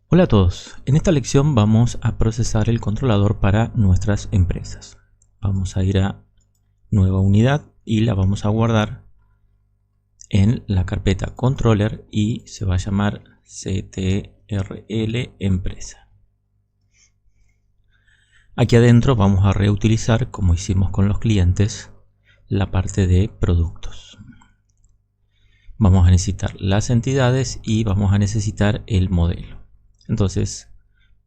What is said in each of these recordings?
Hola a todos, en esta lección vamos a procesar el controlador para nuestras empresas. Vamos a ir a nueva unidad y la vamos a guardar en la carpeta controller y se va a llamar CTRL empresa. Aquí adentro vamos a reutilizar, como hicimos con los clientes, la parte de productos. Vamos a necesitar las entidades y vamos a necesitar el modelo. Entonces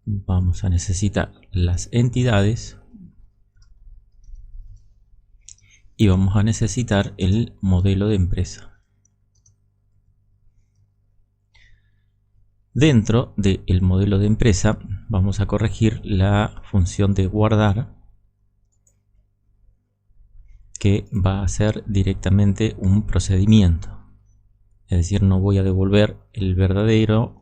vamos a necesitar las entidades y vamos a necesitar el modelo de empresa. Dentro del modelo de empresa vamos a corregir la función de guardar, que va a ser directamente un procedimiento. Es decir, no voy a devolver el verdadero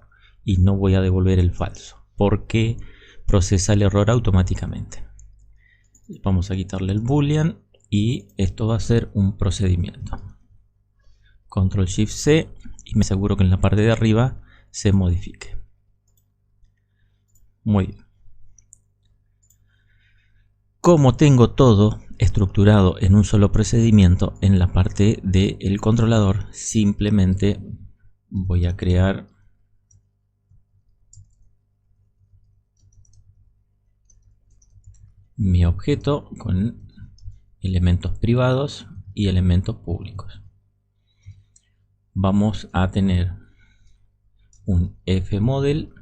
y no voy a devolver el falso, porque procesa el error automáticamente. Vamos a quitarle el boolean y esto va a ser un procedimiento. Control Shift C y me aseguro que en la parte de arriba se modifique. Muy bien. Como tengo todo estructurado en un solo procedimiento en la parte del controlador, simplemente voy a crear mi objeto con elementos privados y elementos públicos. Vamos a tener un fModel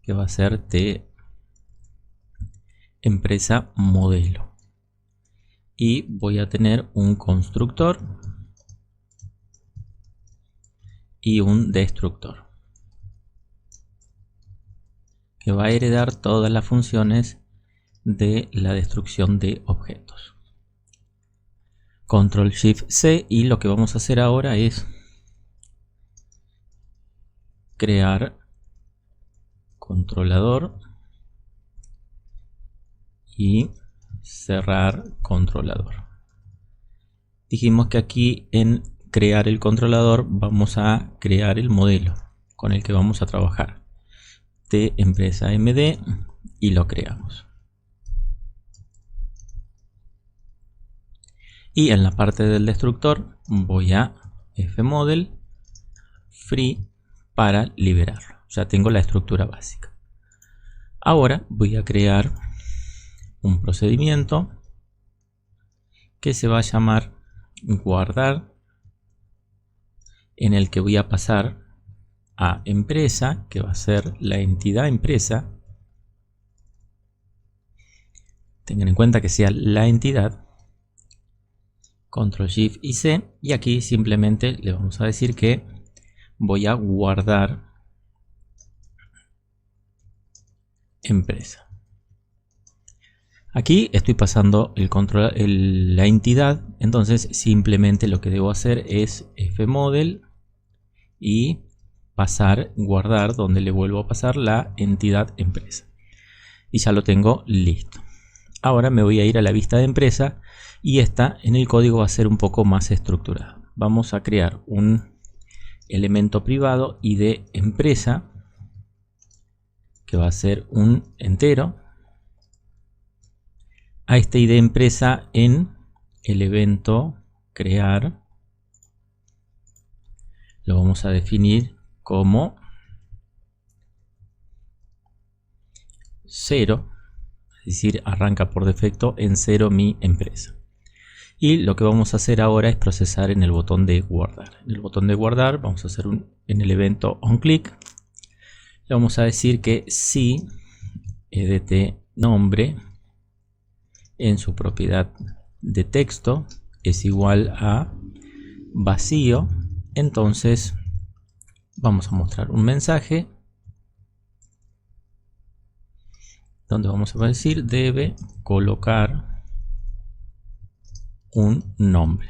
que va a ser de empresa modelo y voy a tener un constructor y un destructor que va a heredar todas las funciones de la destrucción de objetos. Control Shift C y lo que vamos a hacer ahora es crear controlador y cerrar controlador. Dijimos que aquí en crear el controlador vamos a crear el modelo con el que vamos a trabajar de empresa MD y lo creamos. Y en la parte del destructor voy a fModel free para liberarlo. Ya tengo la estructura básica. Ahora voy a crear un procedimiento que se va a llamar guardar, en el que voy a pasar a empresa, que va a ser la entidad empresa. Tengan en cuenta que sea la entidad. Control Shift y C, y aquí simplemente le vamos a decir que voy a guardar empresa. Aquí estoy pasando la entidad, entonces simplemente lo que debo hacer es fModel y guardar donde le vuelvo a pasar la entidad empresa. Y ya lo tengo listo. Ahora me voy a ir a la vista de empresa y esta en el código va a ser un poco más estructurada. Vamos a crear un elemento privado ID empresa que va a ser un entero. A este ID empresa en el evento crear lo vamos a definir como 0, es decir, arranca por defecto en 0 mi empresa. Y lo que vamos a hacer ahora es procesar en el botón de guardar. En el botón de guardar vamos a hacer en el evento onClick. Le vamos a decir que si edt nombre en su propiedad de texto es igual a vacío, entonces vamos a mostrar un mensaje donde vamos a decir debe colocar un nombre.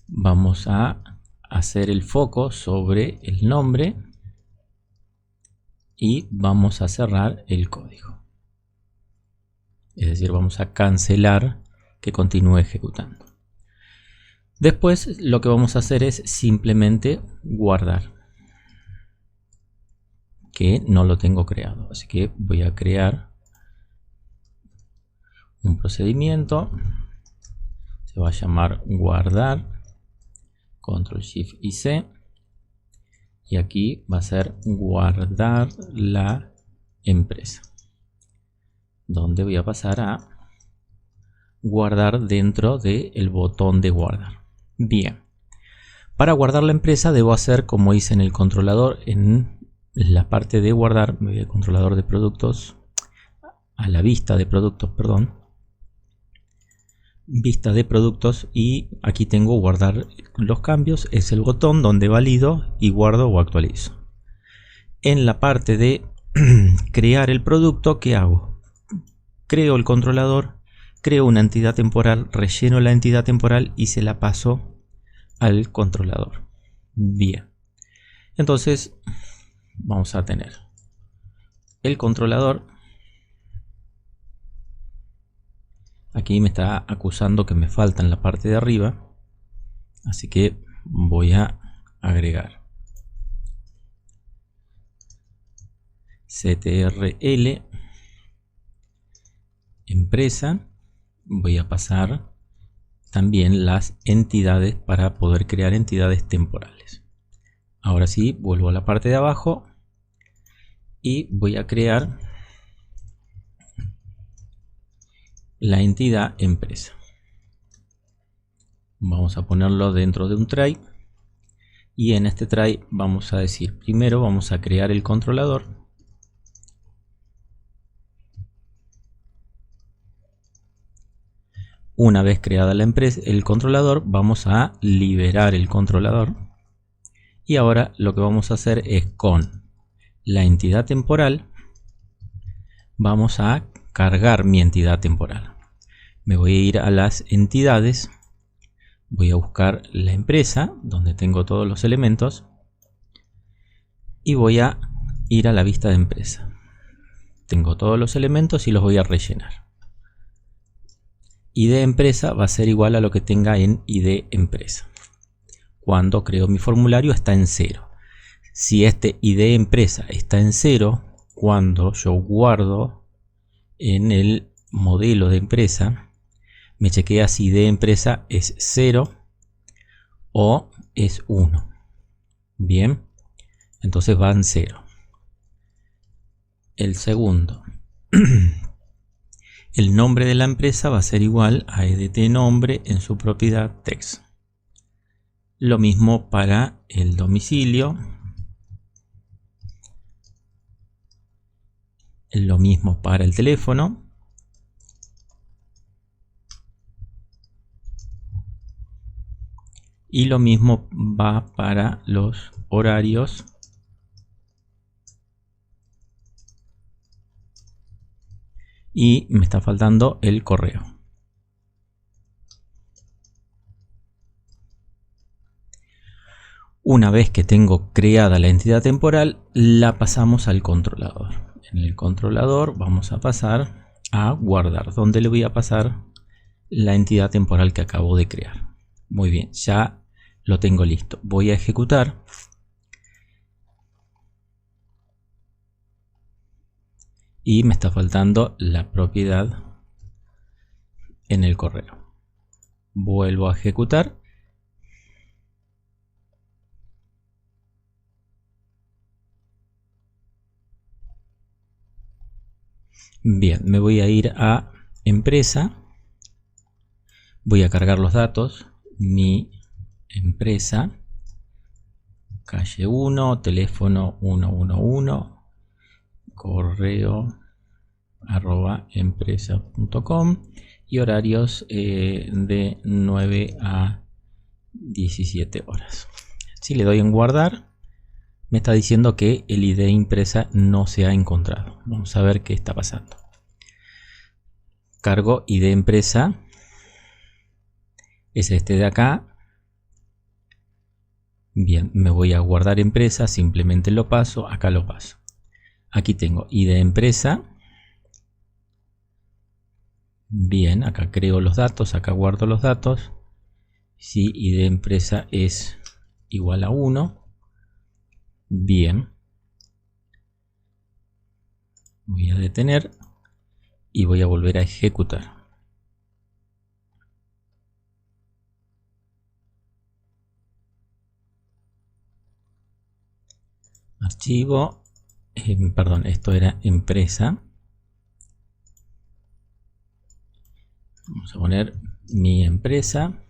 Vamos a hacer el foco sobre el nombre y vamos a cerrar el código. Es decir, vamos a cancelar que continúe ejecutando. Después lo que vamos a hacer es simplemente guardar. que no lo tengo creado. Así que voy a crear un procedimiento. Se va a llamar guardar. Control Shift y C. Y aquí va a ser guardar la empresa. Donde voy a pasar a guardar dentro del botón de guardar. Bien. Para guardar la empresa debo hacer como hice en el controlador. En la parte de guardar, me voy al controlador de productos, a la vista de productos, perdón. Vista de productos, y aquí tengo guardar los cambios. Es el botón donde valido y guardo o actualizo. En la parte de crear el producto, ¿qué hago? Creo el controlador, creo una entidad temporal, relleno la entidad temporal y se la paso al controlador. Bien, entonces vamos a tener el controlador. Aquí me está acusando que me falta en la parte de arriba, así que voy a agregar CTRL empresa. Voy a pasar también las entidades para poder crear entidades temporales. Ahora sí, vuelvo a la parte de abajo y voy a crear la entidad empresa. Vamos a ponerlo dentro de un try, y en este try vamos a decir, primero vamos a crear el controlador. Una vez creada la empresa, el controlador, vamos a liberar el controlador. Y ahora lo que vamos a hacer es, con la entidad temporal, vamos a cargar mi entidad temporal. Me voy a ir a las entidades, voy a buscar la empresa donde tengo todos los elementos y voy a ir a la vista de empresa. Tengo todos los elementos y los voy a rellenar. ID empresa va a ser igual a lo que tenga en ID empresa. Cuando creo mi formulario está en 0. Si este ID empresa está en 0, cuando yo guardo en el modelo de empresa, me chequea si ID empresa es 0 o es 1. Bien, entonces va en 0. El segundo. El nombre de la empresa va a ser igual a edt nombre en su propiedad text. Lo mismo para el domicilio. Lo mismo para el teléfono. Y lo mismo va para los horarios. Y me está faltando el correo. Una vez que tengo creada la entidad temporal, la pasamos al controlador. En el controlador vamos a pasar a guardar, donde le voy a pasar la entidad temporal que acabo de crear. Muy bien, ya lo tengo listo. Voy a ejecutar. Y me está faltando la propiedad en el correo. Vuelvo a ejecutar. Bien, me voy a ir a empresa. Voy a cargar los datos. Mi empresa. Calle 1, teléfono 111. Correo @empresa.com y horarios de 9 a 17 horas. Si le doy en guardar, me está diciendo que el ID empresa no se ha encontrado. Vamos a ver qué está pasando. Cargo ID empresa, es este de acá. Bien, me voy a guardar empresa, simplemente lo paso, acá lo paso. Aquí tengo ID empresa. Bien, acá creo los datos, acá guardo los datos. Si ID empresa es igual a 1. Bien. Voy a detener y voy a volver a ejecutar. Archivo, perdón, esto era empresa. Vamos a poner mi empresa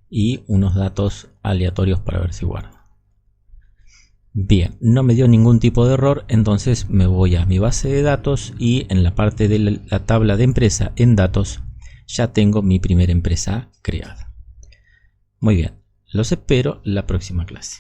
y unos datos aleatorios para ver si guarda. Bien, no me dio ningún tipo de error, entonces me voy a mi base de datos y en la parte de la tabla de empresa en datos ya tengo mi primera empresa creada. Muy bien, los espero la próxima clase.